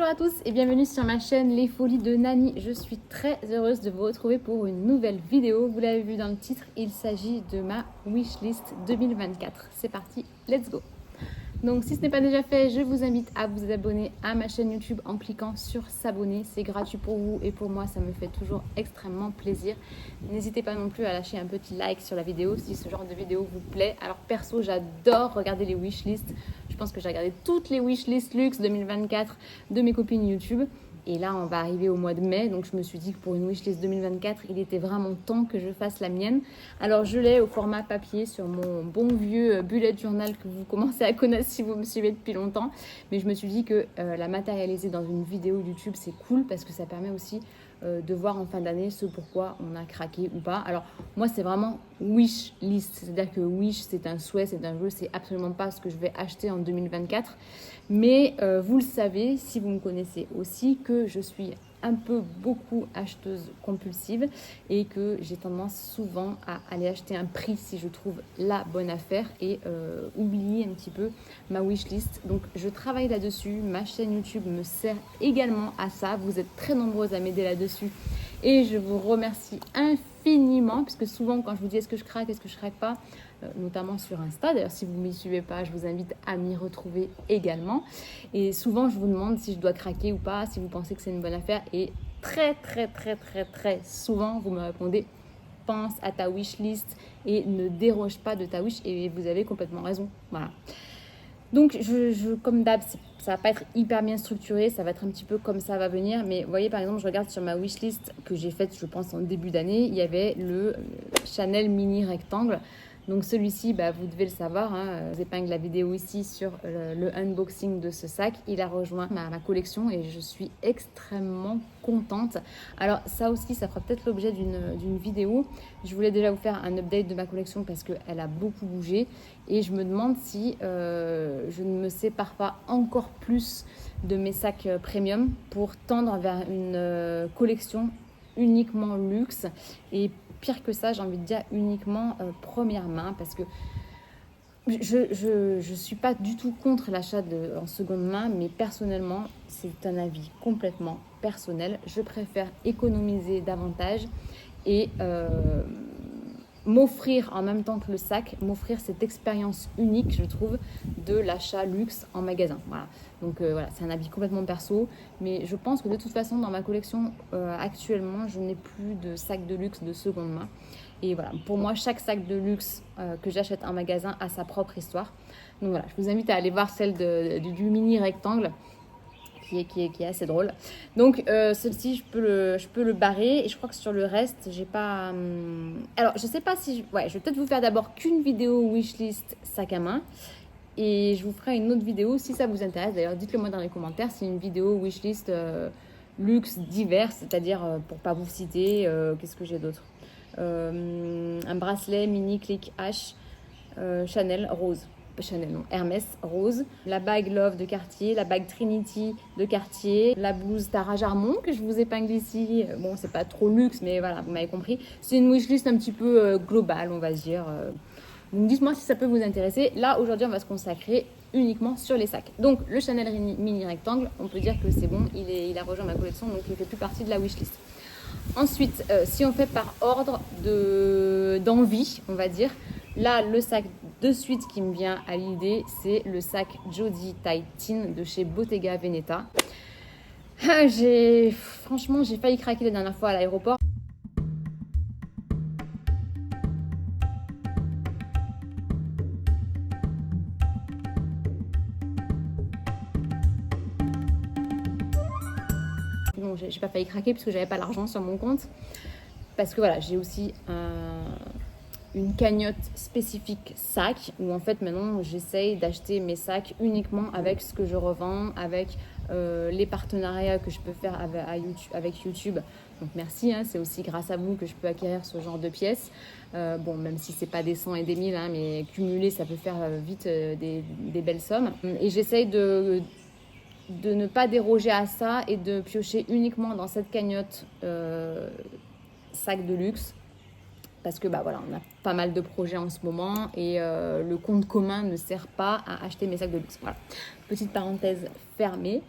Bonjour à tous et bienvenue sur ma chaîne Les Folies de Nani. Je suis très heureuse de vous retrouver pour une nouvelle vidéo. Vous l'avez vu dans le titre, il s'agit de ma wishlist 2024. C'est parti, let's go! Donc si ce n'est pas déjà fait, je vous invite à vous abonner à ma chaîne YouTube en cliquant sur s'abonner. C'est gratuit pour vous et pour moi, ça me fait toujours extrêmement plaisir. N'hésitez pas non plus à lâcher un petit like sur la vidéo si ce genre de vidéo vous plaît. Alors perso, j'adore regarder les wishlists. Je pense que j'ai regardé toutes les wishlists luxe 2024 de mes copines YouTube. Et là, on va arriver au mois de mai, donc je me suis dit que pour une wishlist 2024, il était vraiment temps que je fasse la mienne. Alors, je l'ai au format papier sur mon bon vieux bullet journal que vous commencez à connaître si vous me suivez depuis longtemps. Mais je me suis dit que la matérialiser dans une vidéo YouTube, c'est cool parce que ça permet aussi de voir en fin d'année ce pourquoi on a craqué ou pas. Alors, moi, c'est vraiment wish list. C'est-à-dire que wish, c'est un souhait, c'est un jeu, c'est absolument pas ce que je vais acheter en 2024. Mais vous le savez, si vous me connaissez aussi, que je suis beaucoup acheteuse compulsive et que j'ai tendance souvent à aller acheter un prix si je trouve la bonne affaire et oublier un petit peu ma wishlist. Donc je travaille là-dessus, ma chaîne YouTube me sert également à ça. Vous êtes très nombreuses à m'aider là-dessus et je vous remercie infiniment puisque souvent quand je vous dis est-ce que je craque pas, notamment sur Insta. D'ailleurs, si vous ne m'y suivez pas, je vous invite à m'y retrouver également. Et souvent, je vous demande si je dois craquer ou pas, si vous pensez que c'est une bonne affaire. Et très souvent, vous me répondez pense à ta wishlist et ne déroge pas de ta wish. Et vous avez complètement raison. Voilà. Donc, comme d'hab, ça va pas être hyper bien structuré, ça va être un petit peu comme ça va venir. Mais vous voyez, par exemple, je regarde sur ma wishlist que j'ai faite, je pense, en début d'année, il y avait le Chanel mini rectangle. Donc celui-ci, vous devez le savoir, je vous épingle la vidéo ici sur le unboxing de ce sac. Il a rejoint ma collection et je suis extrêmement contente. Alors ça aussi, ça fera peut-être l'objet d'une vidéo. Je voulais déjà vous faire un update de ma collection parce qu'elle a beaucoup bougé. Et je me demande si je ne me sépare pas encore plus de mes sacs premium pour tendre vers une collection uniquement luxe et pire que ça, j'ai envie de dire uniquement première main parce que je suis pas du tout contre l'achat en seconde main, mais personnellement, c'est un avis complètement personnel. Je préfère économiser davantage et m'offrir en même temps que le sac, m'offrir cette expérience unique, je trouve, de l'achat luxe en magasin. Voilà. Donc voilà, c'est un avis complètement perso, mais je pense que de toute façon, dans ma collection actuellement, je n'ai plus de sac de luxe de seconde main. Et voilà, pour moi, chaque sac de luxe que j'achète en magasin a sa propre histoire. Donc voilà, je vous invite à aller voir celle du mini rectangle. Qui est assez drôle. Donc celle-ci, je peux le barrer et je crois que sur le reste, j'ai pas... Alors, je sais pas si... je vais peut-être vous faire d'abord qu'une vidéo wishlist sac à main et je vous ferai une autre vidéo si ça vous intéresse. D'ailleurs, dites-le moi dans les commentaires, c'est une vidéo wishlist luxe divers, c'est-à-dire pour pas vous citer, qu'est-ce que j'ai d'autre un bracelet mini click H Chanel rose. Chanel, non, Hermès rose, la bague Love de Cartier, la bague Trinity de Cartier, la blouse Tara Jarmon que je vous épingle ici. Bon, c'est pas trop luxe, mais voilà, vous m'avez compris. C'est une wishlist un petit peu globale, on va dire. Donc dites-moi si ça peut vous intéresser. Là, aujourd'hui, on va se consacrer uniquement sur les sacs. Donc, le Chanel mini rectangle, on peut dire que c'est bon, il a rejoint ma collection, donc il ne fait plus partie de la wishlist. Ensuite, si on fait par ordre d'envie, on va dire, là, le sac de suite qui me vient à l'idée, c'est le sac Jody Titan de chez Bottega Veneta. Franchement, j'ai failli craquer la dernière fois à l'aéroport. Bon, j'ai pas failli craquer parce que j'avais pas l'argent sur mon compte. Parce que voilà, j'ai aussi une cagnotte spécifique sac où en fait maintenant j'essaye d'acheter mes sacs uniquement avec ce que je revends, avec les partenariats que je peux faire avec YouTube. Donc merci, c'est aussi grâce à vous que je peux acquérir ce genre de pièces. Bon, même si c'est pas des 100 et des 1000, mais cumulé ça peut faire vite des belles sommes. Et j'essaye de ne pas déroger à ça et de piocher uniquement dans cette cagnotte sac de luxe. parce que bah voilà, on a pas mal de projets en ce moment et le compte commun ne sert pas à acheter mes sacs de luxe. Voilà, petite parenthèse fermée.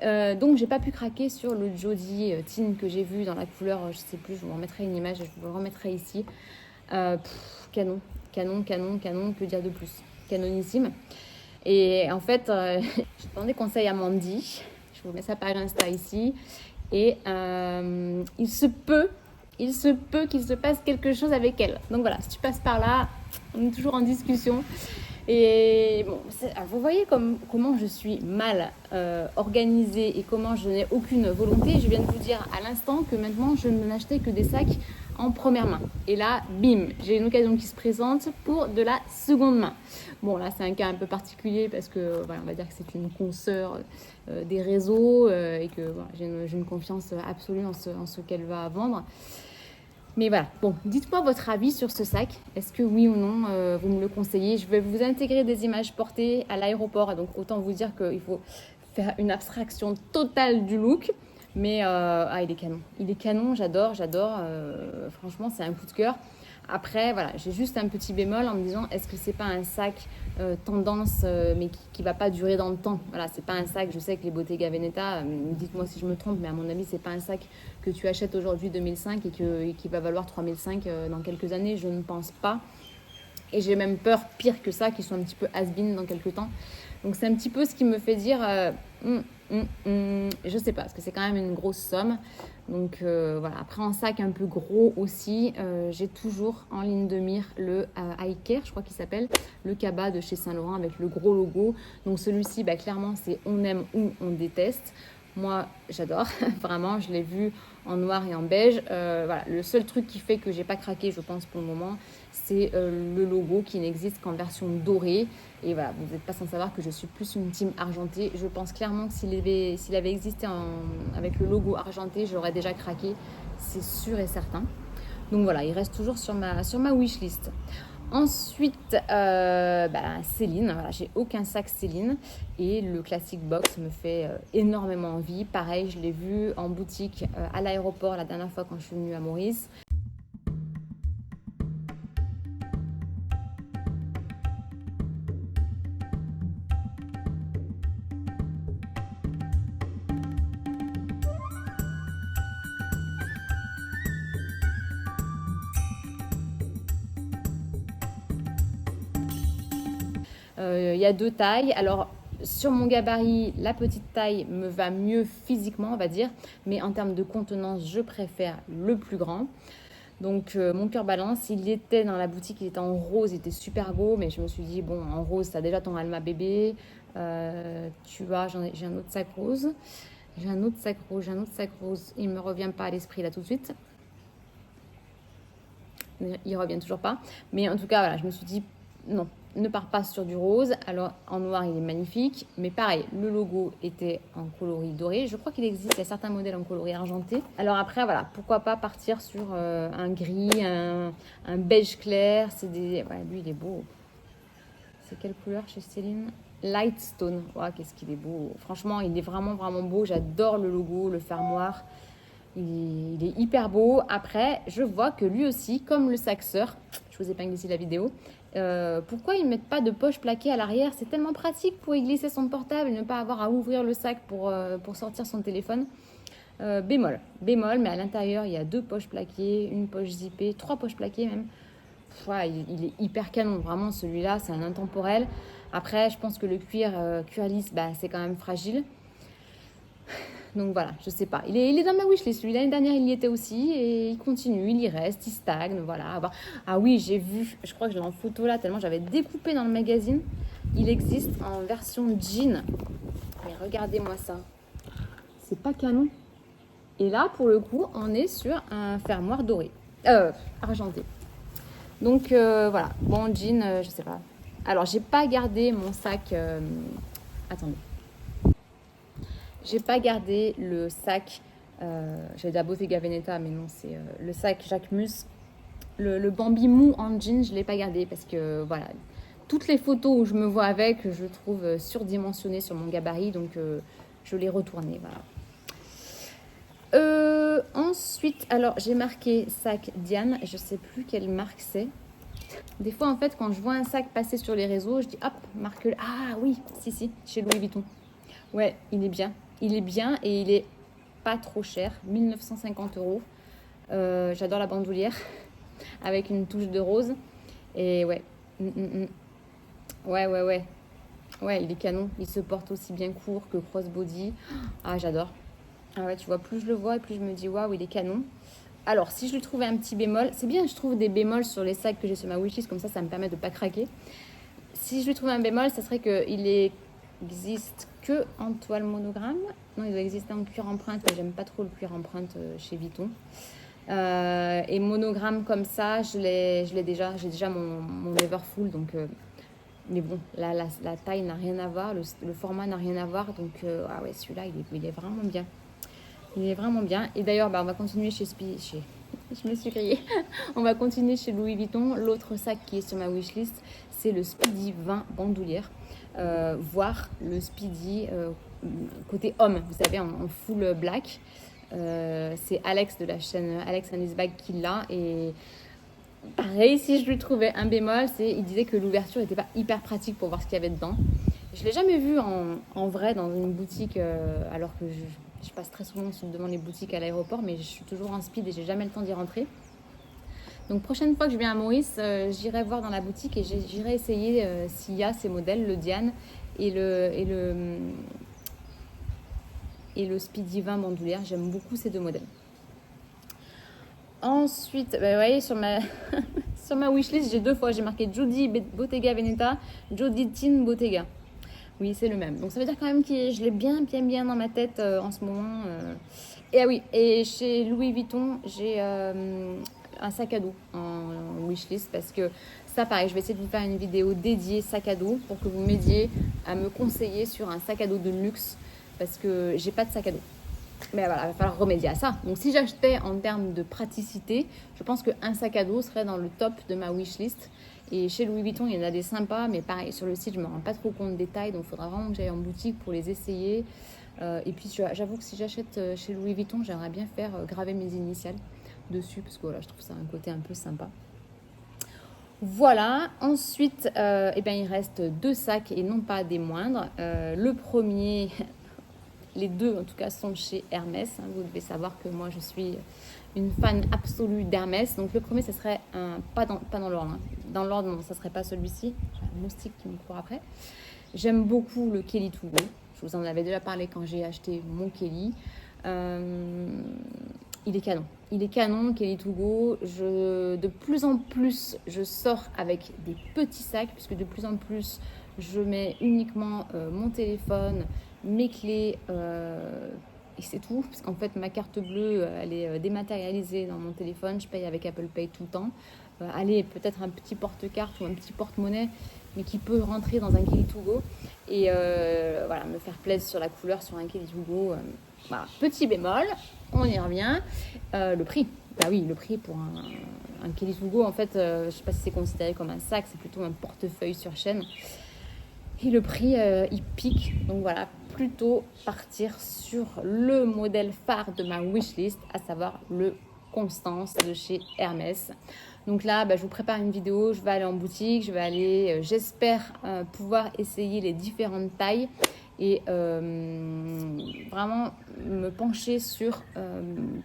Donc j'ai pas pu craquer sur le Jody Teen que j'ai vu dans la couleur, je sais plus, je vous remettrai une image, je vous le remettrai ici. Canon, que dire de plus, canonissime. Et en fait, je demandé conseil à Mandy, je vous mets sa page Insta ici, et il se peut qu'il se passe quelque chose avec elle. Donc voilà, si tu passes par là, on est toujours en discussion. Et bon, vous voyez comment je suis mal organisée et comment je n'ai aucune volonté. Je viens de vous dire à l'instant que maintenant, je ne n'achetais que des sacs en première main. Et là, bim, j'ai une occasion qui se présente pour de la seconde main. Bon, là, c'est un cas un peu particulier parce que, voilà, on va dire que c'est une consoeur des réseaux et que voilà, j'ai une confiance absolue en ce qu'elle va vendre. Mais voilà, bon, dites-moi votre avis sur ce sac. Est-ce que oui ou non, vous me le conseillez? Je vais vous intégrer des images portées à l'aéroport. Donc, autant vous dire qu'il faut faire une abstraction totale du look. Mais il est canon. Il est canon, j'adore. Franchement, c'est un coup de cœur. Après, voilà, j'ai juste un petit bémol en me disant, est-ce que c'est pas un sac tendance, mais qui va pas durer dans le temps? Voilà, c'est pas un sac, je sais que les Bottega Veneta, dites-moi si je me trompe, mais à mon avis, c'est pas un sac que tu achètes aujourd'hui 2005 et qui va valoir 3005 dans quelques années, je ne pense pas. Et j'ai même peur, pire que ça, qu'ils soient un petit peu has-been dans quelques temps. Donc c'est un petit peu ce qui me fait dire, je sais pas, parce que c'est quand même une grosse somme. Donc voilà, après en sac un peu gros aussi, j'ai toujours en ligne de mire le Eye Care, je crois qu'il s'appelle, le Kaba de chez Saint Laurent avec le gros logo. Donc celui-ci, bah, clairement, c'est on aime ou on déteste. Moi, j'adore, vraiment, je l'ai vu en noir et en beige. Voilà, le seul truc qui fait que j'ai pas craqué, je pense, pour le moment, c'est le logo qui n'existe qu'en version dorée. Et voilà, vous n'êtes pas sans savoir que je suis plus une team argentée. Je pense clairement que s'il avait existé avec le logo argenté, j'aurais déjà craqué, c'est sûr et certain. Donc voilà, il reste toujours sur ma wishlist. Ensuite, Céline, voilà, j'ai aucun sac Céline et le Classic Box me fait énormément envie. Pareil, je l'ai vu en boutique à l'aéroport la dernière fois quand je suis venue à Maurice. Il y a deux tailles. Alors, sur mon gabarit, la petite taille me va mieux physiquement, on va dire. Mais en termes de contenance, je préfère le plus grand. Donc, mon cœur balance. Il était dans la boutique, il était en rose, il était super beau. Mais je me suis dit, bon, en rose, tu as déjà ton Alma bébé. J'ai un autre sac rose. J'ai un autre sac rose. Il ne me revient pas à l'esprit là tout de suite. Il revient toujours pas. Mais en tout cas, voilà, je me suis dit, non, ne pars pas sur du rose. Alors, en noir, il est magnifique. Mais pareil, le logo était en coloris doré. Je crois qu'il existe, il y a certains modèles en coloris argenté. Alors après, voilà, pourquoi pas partir sur un gris, un beige clair. Lui, il est beau. C'est quelle couleur chez Céline? Lightstone. Wow, qu'est-ce qu'il est beau. Franchement, il est vraiment, vraiment beau. J'adore le logo, le fermoir. Il est hyper beau. Après, je vois que lui aussi, comme le saxeur, je vous épingle ici la vidéo, pourquoi ils ne mettent pas de poche plaquée à l'arrière? C'est tellement pratique pour y glisser son portable et ne pas avoir à ouvrir le sac pour sortir son téléphone. Bémol, mais à l'intérieur, il y a 2 poches plaquées, une poche zippée, 3 poches plaquées même. Il est hyper canon, vraiment celui-là, c'est un intemporel. Après, je pense que le cuir lisse, c'est quand même fragile. Donc voilà, je sais pas. Il est dans ma wishlist. Celui l'année dernière, il y était aussi et il continue, il y reste, il stagne. Voilà. Ah oui, j'ai vu, je crois que je l'ai en photo là, tellement j'avais découpé dans le magazine. Il existe en version jean. Mais regardez-moi ça. C'est pas canon. Et là, pour le coup, on est sur un fermoir doré. Argenté. Donc voilà. Bon, jean, je sais pas. Alors, j'ai pas gardé mon sac. Attendez. J'ai pas gardé le sac, j'avais de la Bottega Veneta, mais non, c'est le sac Jacquemus. Le Bambi mou en jean, je l'ai pas gardé parce que voilà, toutes les photos où je me vois avec, je trouve surdimensionné sur mon gabarit, donc je l'ai retourné. Voilà. Ensuite, Ensuite, alors j'ai marqué sac Diane, je sais plus quelle marque c'est. Des fois en fait quand je vois un sac passer sur les réseaux, je dis hop, marque-le. Ah oui, si, chez Louis Vuitton. Ouais, il est bien. Il est bien et il est pas trop cher, 1950 €. J'adore la bandoulière avec une touche de rose. Et ouais, ouais. Ouais, il est canon. Il se porte aussi bien court que crossbody. Ah, j'adore. Ah ouais, tu vois, plus je le vois, plus je me dis waouh, il est canon. Alors, si je lui trouvais un petit bémol, c'est bien, je trouve des bémols sur les sacs que j'ai sur ma wishlist, comme ça me permet de ne pas craquer. Si je lui trouvais un bémol, ça serait qu'il existe que en toile monogramme. Non, il doit exister en cuir empreinte, mais j'aime pas trop le cuir empreinte chez Vuitton. Et monogramme comme ça, j'ai déjà mon Everfull, donc mais bon, la taille n'a rien à voir, le format n'a rien à voir, donc ah ouais, celui-là, il est vraiment bien. Il est vraiment bien. Et d'ailleurs, on va continuer chez je me suis grillée. On va continuer chez Louis Vuitton. L'autre sac qui est sur ma wishlist, c'est le Speedy 20 bandoulière. Voire le Speedy côté homme, vous savez, en full black. C'est Alex de la chaîne Alex and His Bag qui l'a. Et pareil, si je lui trouvais un bémol, il disait que l'ouverture n'était pas hyper pratique pour voir ce qu'il y avait dedans. Je ne l'ai jamais vu en vrai dans une boutique, alors que je passe très souvent devant les boutiques à l'aéroport, mais je suis toujours en speed et j'ai jamais le temps d'y rentrer. Donc prochaine fois que je viens à Maurice, j'irai voir dans la boutique et j'irai essayer s'il y a ces modèles, le Diane et le Speedy 20 bandoulière. J'aime beaucoup ces deux modèles. Ensuite, vous voyez, sur ma wishlist, j'ai deux fois, j'ai marqué Jody Bottega Veneta, Jody Tin Bottega. Oui, c'est le même. Donc ça veut dire quand même que je l'ai bien dans ma tête en ce moment. Et ah oui, et chez Louis Vuitton, j'ai un sac à dos en wishlist parce que ça, pareil, je vais essayer de vous faire une vidéo dédiée sac à dos pour que vous m'aidiez à me conseiller sur un sac à dos de luxe parce que j'ai pas de sac à dos. Mais voilà, il va falloir remédier à ça. Donc si j'achetais en termes de praticité, je pense qu'un sac à dos serait dans le top de ma wishlist. Et chez Louis Vuitton, il y en a des sympas, mais pareil, sur le site, je ne me rends pas trop compte des tailles, donc il faudra vraiment que j'aille en boutique pour les essayer. Et puis j'avoue que si j'achète chez Louis Vuitton, j'aimerais bien faire graver mes initiales dessus, parce que voilà, je trouve ça un côté un peu sympa. Voilà, ensuite, il reste deux sacs et non pas des moindres. Le premier, les deux en tout cas, sont chez Hermès. Vous devez savoir que moi, je suis une fan absolue d'Hermès. Donc le premier, ce serait pas dans l'ordre. Dans l'ordre, non, ça serait pas celui-ci. J'ai un moustique qui me court après. J'aime beaucoup le Kelly To Go. Je vous en avais déjà parlé quand j'ai acheté mon Kelly. Il est canon. Il est canon, Kelly To Go. De plus en plus, je sors avec des petits sacs, puisque de plus en plus, je mets uniquement mon téléphone, mes clés, et c'est tout. Parce qu'en fait, ma carte bleue, elle est dématérialisée dans mon téléphone. Je paye avec Apple Pay tout le temps. Allez, peut-être un petit porte-carte ou un petit porte-monnaie, mais qui peut rentrer dans un Kelly To Go. Et voilà, me faire plaisir sur la couleur sur un Kelly To Go. Voilà. Petit bémol, on y revient. Le prix. Bah oui, le prix pour un Kelly To Go, en fait, je ne sais pas si c'est considéré comme un sac, c'est plutôt un portefeuille sur chaîne. Et le prix, il pique. Donc voilà, plutôt partir sur le modèle phare de ma wishlist, à savoir le Constance de chez Hermès. Donc là, je vous prépare une vidéo, je vais aller en boutique, je vais aller, j'espère pouvoir essayer les différentes tailles et vraiment me pencher sur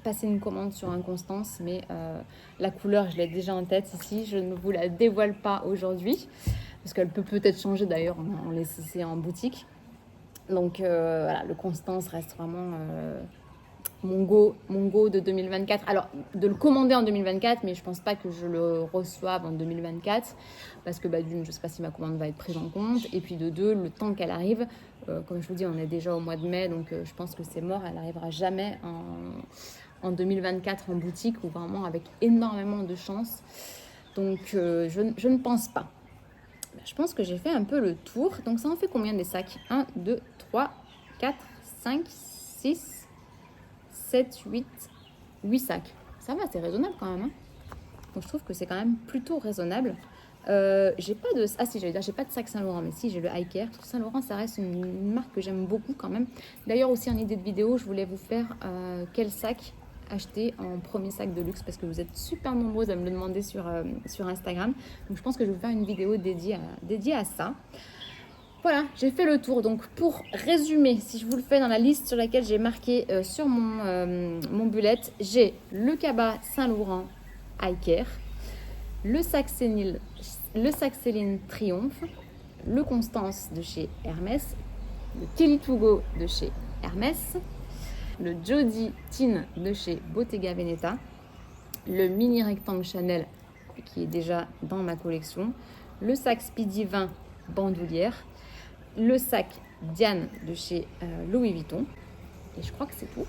passer une commande sur un Constance, mais la couleur, je l'ai déjà en tête ici, je ne vous la dévoile pas aujourd'hui, parce qu'elle peut peut-être changer d'ailleurs en laissant en boutique. Donc voilà, le Constance reste vraiment mon go de 2024. Alors, de le commander en 2024, mais je pense pas que je le reçoive en 2024, parce que d'une, je sais pas si ma commande va être prise en compte, et puis de deux, le temps qu'elle arrive, comme je vous dis, on est déjà au mois de mai, donc je pense que c'est mort, elle n'arrivera jamais en 2024 en boutique, ou vraiment avec énormément de chance. Donc, je ne pense pas. Je pense que j'ai fait un peu le tour. Donc, ça en fait combien des sacs? 1, 2, 3, 4, 5, 6, 7, 8 sacs. Ça va, c'est raisonnable quand même. Hein. Donc, je trouve que c'est quand même plutôt raisonnable. J'ai pas de... Ah si, j'allais dire, j'ai pas de sac Saint-Laurent, mais si, j'ai le High Care. Parce que Saint-Laurent, ça reste une marque que j'aime beaucoup quand même. D'ailleurs, aussi en idée de vidéo, je voulais vous faire quel sac acheté en premier sac de luxe parce que vous êtes super nombreuses à me le demander sur Instagram. Donc je pense que je vais vous faire une vidéo dédiée à ça. Voilà, j'ai fait le tour. Donc pour résumer, si je vous le fais dans la liste sur laquelle j'ai marqué sur mon bullet, j'ai le Kaba Saint-Laurent High Care, le sac Céline Triomphe, le Constance de chez Hermès, le Kelly To Go de chez Hermès, le Jody Tin de chez Bottega Veneta, le mini rectangle Chanel qui est déjà dans ma collection, le sac Speedy 20 bandoulière, le sac Diane de chez Louis Vuitton, et je crois que c'est tout.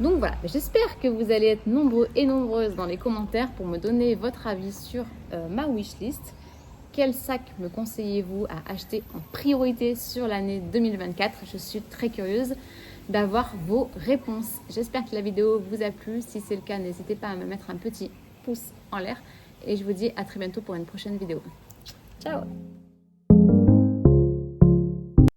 Donc voilà, j'espère que vous allez être nombreux et nombreuses dans les commentaires pour me donner votre avis sur ma wishlist. Quel sac me conseillez-vous à acheter en priorité sur l'année 2024? Je suis très curieuse d'avoir vos réponses. J'espère que la vidéo vous a plu. Si c'est le cas, n'hésitez pas à me mettre un petit pouce en l'air. Et je vous dis à très bientôt pour une prochaine vidéo. Ciao!